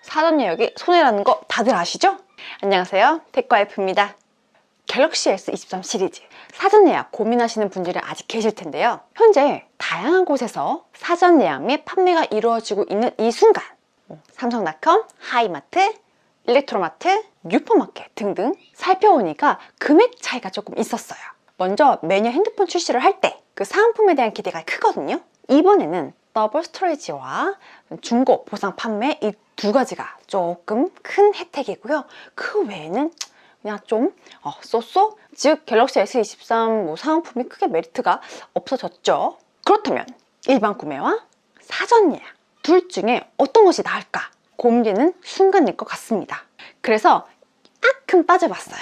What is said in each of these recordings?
사전 예약이 손해라는 거 다들 아시죠? 안녕하세요, 테크와이프입니다. 갤럭시 S23 시리즈 사전 예약 고민하시는 분들이 아직 계실 텐데요. 현재 다양한 곳에서 사전 예약 및 판매가 이루어지고 있는 이 순간 삼성닷컴, 하이마트, 일렉트로마트, 슈퍼마켓 등등 살펴보니까 금액 차이가 조금 있었어요. 먼저 매년 핸드폰 출시를 할 때 그 사은품에 대한 기대가 크거든요. 이번에는 더블 스토리지와 중고 보상 판매 이 두 가지가 조금 큰 혜택이고요. 그 외에는 그냥 좀 쏘쏘? 즉 갤럭시 S23 사은품이 크게 메리트가 없어졌죠. 그렇다면 일반 구매와 사전 예약 둘 중에 어떤 것이 나을까 고민되는 순간일 것 같습니다. 그래서 아끔 빠져봤어요.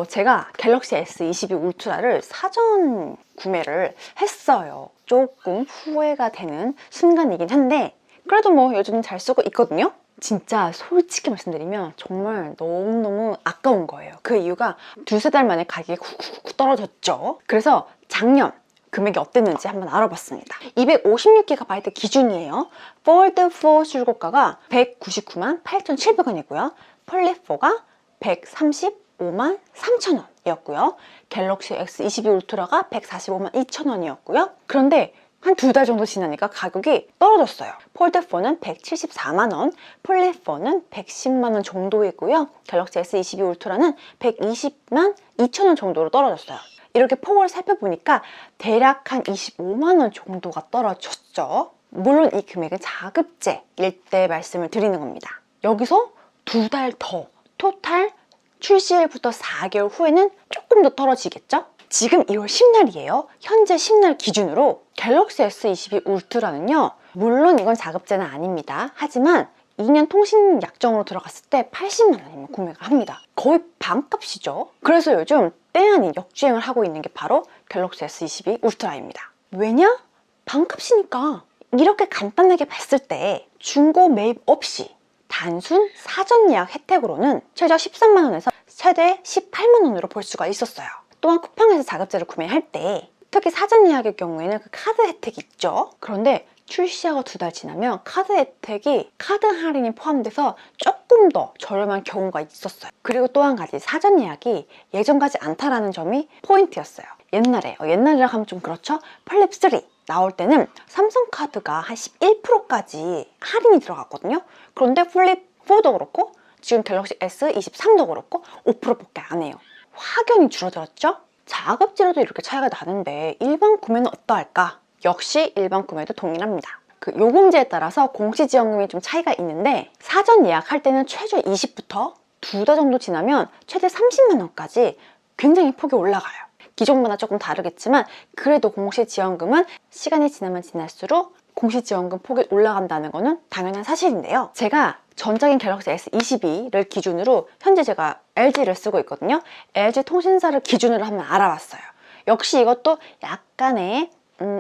제가 갤럭시 S22 울트라를 사전 구매를 했어요. 조금 후회가 되는 순간이긴 한데 그래도 요즘 잘 쓰고 있거든요. 진짜 솔직히 말씀드리면 정말 너무너무 아까운 거예요. 그 이유가 두세 달 만에 가격이 훅 떨어졌죠. 그래서 작년 금액이 어땠는지 한번 알아봤습니다. 256GB 기준이에요. 폴드4 출고가가 199만 8,700원이고요. 폴리4가 135만 3,000원이었고요. 갤럭시 S22 울트라가 145만 2,000원이었고요. 그런데 한 두 달 정도 지나니까 가격이 떨어졌어요. 폴드4는 174만원, 폴리4는 110만원 정도이고요. 갤럭시 S22 울트라는 120만 2천원 정도로 떨어졌어요. 이렇게 폭을 살펴보니까 대략 한 25만원 정도가 떨어졌죠. 물론 이 금액은 자급제일 때 말씀을 드리는 겁니다. 여기서 두 달 더, 토탈 출시일부터 4개월 후에는 조금 더 떨어지겠죠? 지금 2월 10날이에요. 현재 10날 기준으로 갤럭시 S22 울트라는요. 물론 이건 자급제는 아닙니다. 하지만 2년 통신 약정으로 들어갔을 때 80만 원이면 구매가 합니다. 거의 반값이죠. 그래서 요즘 때 아닌 역주행을 하고 있는 게 바로 갤럭시 S22 울트라입니다. 왜냐? 반값이니까. 이렇게 간단하게 봤을 때 중고 매입 없이 단순 사전 예약 혜택으로는 최저 13만 원에서 최대 18만 원으로 볼 수가 있었어요. 또한 쿠팡에서 자급제를 구매할 때 특히 사전 예약의 경우에는 그 카드 혜택이 있죠. 그런데 출시하고 두 달 지나면 카드 혜택이 카드 할인이 포함돼서 조금 더 저렴한 경우가 있었어요. 그리고 또 한 가지 사전 예약이 예전 같지 않다라는 점이 포인트였어요. 옛날이라 하면 좀 그렇죠. 플립3 나올 때는 삼성카드가 한 11%까지 할인이 들어갔거든요. 그런데 플립4도 그렇고 지금 갤럭시 S23도 그렇고 5%밖에 안 해요. 확연히 줄어들었죠? 자급제로도 이렇게 차이가 나는데 일반 구매는 어떠할까? 역시 일반 구매도 동일합니다. 그 요금제에 따라서 공시지원금이 좀 차이가 있는데 사전 예약할 때는 최저 20부터 두 달 정도 지나면 최대 30만 원까지 굉장히 폭이 올라가요. 기존마다 조금 다르겠지만 그래도 공시지원금은 시간이 지나면 지날수록 공시지원금 폭이 올라간다는 거는 당연한 사실인데요. 제가 전작인 갤럭시 S22를 기준으로 현재 제가 LG를 쓰고 있거든요. LG 통신사를 기준으로 한번 알아봤어요. 역시 이것도 약간의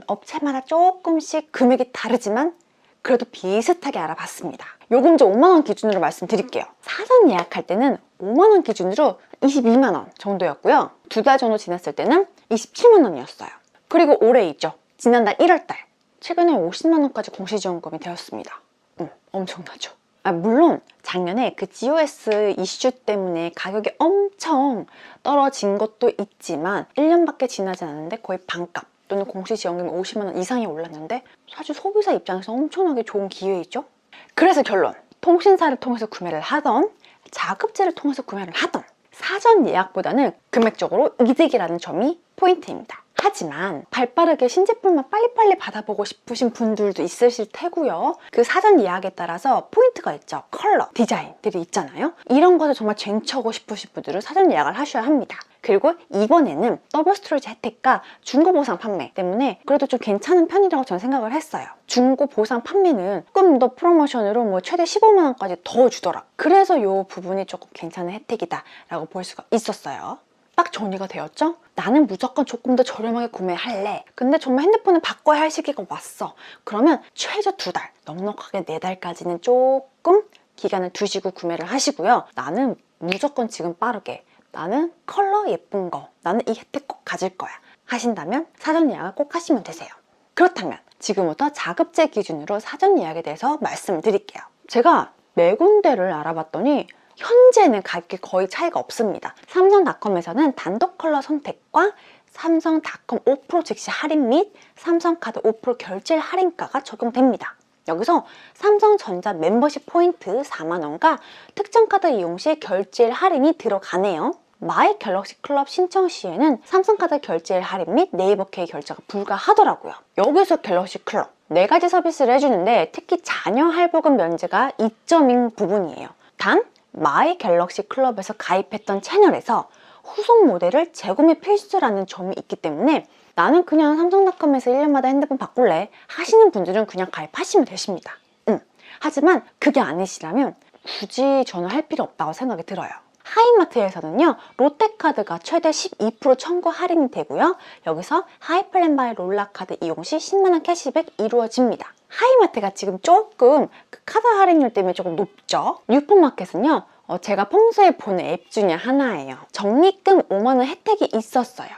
업체마다 조금씩 금액이 다르지만 그래도 비슷하게 알아봤습니다. 요금제 5만원 기준으로 말씀드릴게요. 사전 예약할 때는 5만원 기준으로 22만원 정도였고요. 두 달 정도 지났을 때는 27만원이었어요. 그리고 올해 있죠. 지난달 1월달 최근에 50만원까지 공시지원금이 되었습니다. 엄청나죠? 물론 작년에 그 GOS 이슈 때문에 가격이 엄청 떨어진 것도 있지만 1년밖에 지나지 않았는데 거의 반값 또는 공시지원금이 50만원 이상이 올랐는데 사실 소비자 입장에서 엄청나게 좋은 기회이죠. 그래서 결론, 통신사를 통해서 구매를 하던 자급제를 통해서 구매를 하던 사전 예약보다는 금액적으로 이득이라는 점이 포인트입니다. 하지만 발빠르게 신제품만 빨리빨리 받아보고 싶으신 분들도 있으실 테고요. 그 사전 예약에 따라서 포인트가 있죠. 컬러, 디자인들이 있잖아요. 이런 것을 정말 쟁취하고 싶으신 분들은 사전 예약을 하셔야 합니다. 그리고 이번에는 더블 스토리지 혜택과 중고 보상 판매 때문에 그래도 좀 괜찮은 편이라고 저는 생각을 했어요. 중고 보상 판매는 조금 더 프로모션으로 최대 15만 원까지 더 주더라. 그래서 이 부분이 조금 괜찮은 혜택이다 라고 볼 수가 있었어요. 딱 정리가 되었죠? 나는 무조건 조금 더 저렴하게 구매할래. 근데 정말 핸드폰을 바꿔야 할 시기가 왔어. 그러면 최저 2달, 넉넉하게 4달까지는 조금 기간을 두시고 구매를 하시고요. 나는 무조건 지금 빠르게, 나는 컬러 예쁜 거, 나는 이 혜택 꼭 가질 거야 하신다면 사전 예약을 꼭 하시면 되세요. 그렇다면 지금부터 자급제 기준으로 사전 예약에 대해서 말씀을 드릴게요. 제가 네 군데를 알아봤더니 현재는 가격이 거의 차이가 없습니다. 삼성닷컴에서는 단독 컬러 선택과 삼성닷컴 5% 즉시 할인 및 삼성카드 5% 결제 할인가가 적용됩니다. 여기서 삼성전자 멤버십 포인트 4만원과 특정 카드 이용 시 결제 할인이 들어가네요. 마이 갤럭시 클럽 신청 시에는 삼성카드 결제 할인 및 네이버페이 결제가 불가하더라고요. 여기서 갤럭시 클럽 4가지 서비스를 해주는데 특히 자녀 할부금 면제가 이점인 부분이에요. 단 마이 갤럭시 클럽에서 가입했던 채널에서 후속 모델을 재구매 필수라는 점이 있기 때문에 나는 그냥 삼성닷컴에서 1년마다 핸드폰 바꿀래 하시는 분들은 그냥 가입하시면 되십니다. 하지만 그게 아니시라면 굳이 저는 할 필요 없다고 생각이 들어요. 하이마트에서는요, 롯데카드가 최대 12% 청구 할인이 되고요. 여기서 하이플랜 바이 롤라카드 이용 시 10만원 캐시백 이루어집니다. 하이마트가 지금 조금 그 카드 할인율 때문에 조금 높죠. 뉴폰마켓은요, 제가 평소에 보는 앱 중에 하나예요. 적립금 5만원 혜택이 있었어요.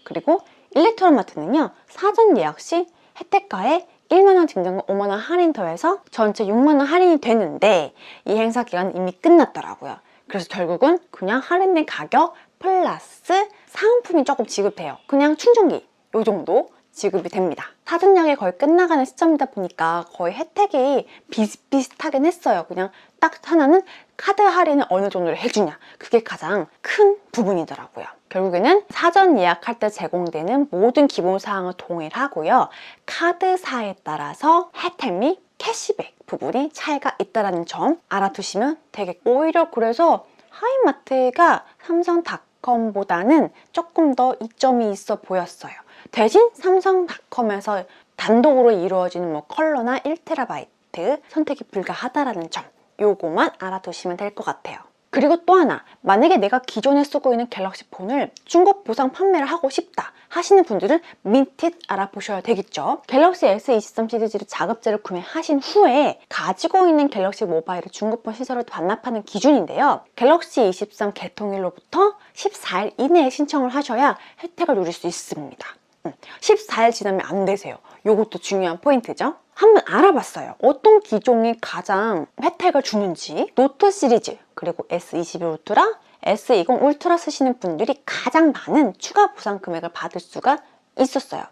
그리고 일렉트로마트는요, 사전 예약 시 혜택가에 1만원 증정금 5만원 할인 더해서 전체 6만원 할인이 되는데 이 행사 기간은 이미 끝났더라고요. 그래서 결국은 그냥 할인된 가격 플러스 사은품이 조금 지급해요. 그냥 충전기 요 정도 지급이 됩니다. 사전 예약이 거의 끝나가는 시점이다 보니까 거의 혜택이 비슷비슷하긴 했어요. 그냥 딱 하나는 카드 할인을 어느 정도로 해주냐, 그게 가장 큰 부분이더라고요. 결국에는 사전 예약할 때 제공되는 모든 기본 사항을 동일하고요. 카드사에 따라서 혜택 및 캐시백 부분이 차이가 있다는 점 알아두시면 되겠고, 오히려 그래서 하이마트가 삼성닷컴보다는 조금 더 이점이 있어 보였어요. 대신 삼성닷컴에서 단독으로 이루어지는 컬러나 1TB 선택이 불가하다라는 점, 요거만 알아두시면 될 것 같아요. 그리고 또 하나, 만약에 내가 기존에 쓰고 있는 갤럭시 폰을 중고 보상 판매를 하고 싶다 하시는 분들은 민팁 알아보셔야 되겠죠. 갤럭시 S23 시리즈를 자급제를 구매하신 후에 가지고 있는 갤럭시 모바일을 중고폰 시설을 반납하는 기준인데요. 갤럭시 23 개통일로부터 14일 이내에 신청을 하셔야 혜택을 누릴 수 있습니다. 14일 지나면 안 되세요. 요것도 중요한 포인트죠. 한번 알아봤어요. 어떤 기종이 가장 혜택을 주는지. 노트 시리즈, 그리고 S21 울트라, S20 울트라 쓰시는 분들이 가장 많은 추가 보상 금액을 받을 수가 있었어요.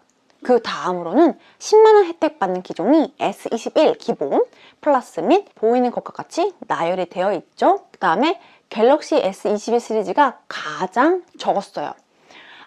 그 다음으로는 10만원 혜택 받는 기종이 S21 기본, 플러스 및 보이는 것과 같이 나열이 되어 있죠. 그 다음에 갤럭시 S21 시리즈가 가장 적었어요.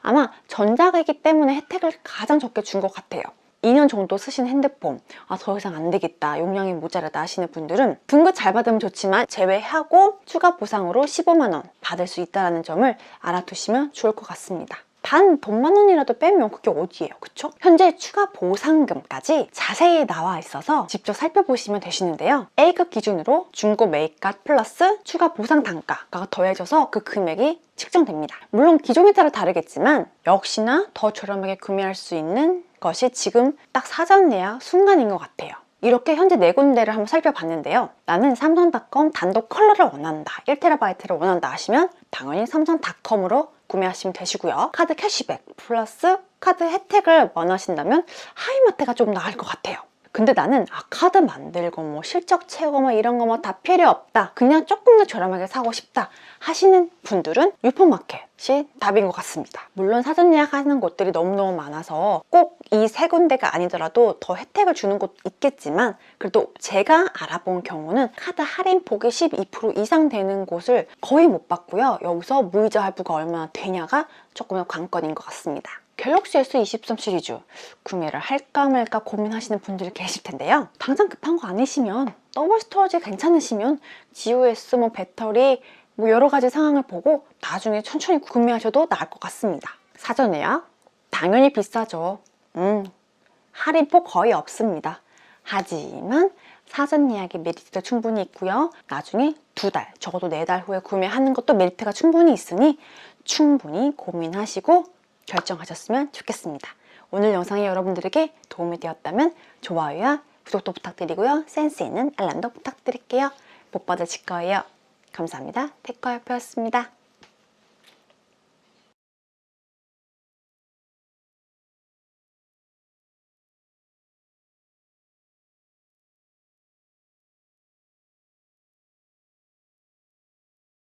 아마 전자기기 때문에 혜택을 가장 적게 준 것 같아요. 2년 정도 쓰신 핸드폰, 더 이상 안 되겠다, 용량이 모자라다 하시는 분들은 등급 잘 받으면 좋지만 제외하고 추가 보상으로 15만원 받을 수 있다는 점을 알아두시면 좋을 것 같습니다. 단 돈만 원이라도 빼면 그게 어디예요, 그쵸? 현재 추가 보상금까지 자세히 나와 있어서 직접 살펴보시면 되시는데요. A급 기준으로 중고 매입가 플러스 추가 보상 단가가 더해져서 그 금액이 측정됩니다. 물론 기종에 따라 다르겠지만 역시나 더 저렴하게 구매할 수 있는 것이 지금 딱 사전 예약 순간인 것 같아요. 이렇게 현재 4군데를 한번 살펴봤는데요. 나는 삼성닷컴 단독 컬러를 원한다, 1TB를 원한다 하시면 당연히 삼성닷컴으로 구매하시면 되시고요. 카드 캐시백 플러스 카드 혜택을 원하신다면 하이마트가 좀 나을 것 같아요. 근데 나는 카드 만들고 실적 채우고 이런 거 다 필요 없다, 그냥 조금 더 저렴하게 사고 싶다 하시는 분들은 뉴폰마켓이 답인 것 같습니다. 물론 사전 예약하는 곳들이 너무너무 많아서 꼭 이 3군데가 아니더라도 더 혜택을 주는 곳 있겠지만, 그래도 제가 알아본 경우는 카드 할인 폭이 12% 이상 되는 곳을 거의 못 봤고요. 여기서 무이자 할부가 얼마나 되냐가 조금 더 관건인 것 같습니다. 갤럭시 S23 시리즈 구매를 할까 말까 고민하시는 분들이 계실 텐데요. 당장 급한 거 아니시면, 더블 스토어지 괜찮으시면 GOS, 배터리 여러 가지 상황을 보고 나중에 천천히 구매하셔도 나을 것 같습니다. 사전 예약? 당연히 비싸죠. 할인폭 거의 없습니다. 하지만 사전 예약의 메리트도 충분히 있고요. 나중에 2달, 적어도 4달 후에 구매하는 것도 메리트가 충분히 있으니 충분히 고민하시고 결정하셨으면 좋겠습니다. 오늘 영상이 여러분들에게 도움이 되었다면 좋아요와 구독도 부탁드리고요. 센스 있는 알람도 부탁드릴게요. 복 받으실 거예요. 감사합니다. 테크와이프였습니다.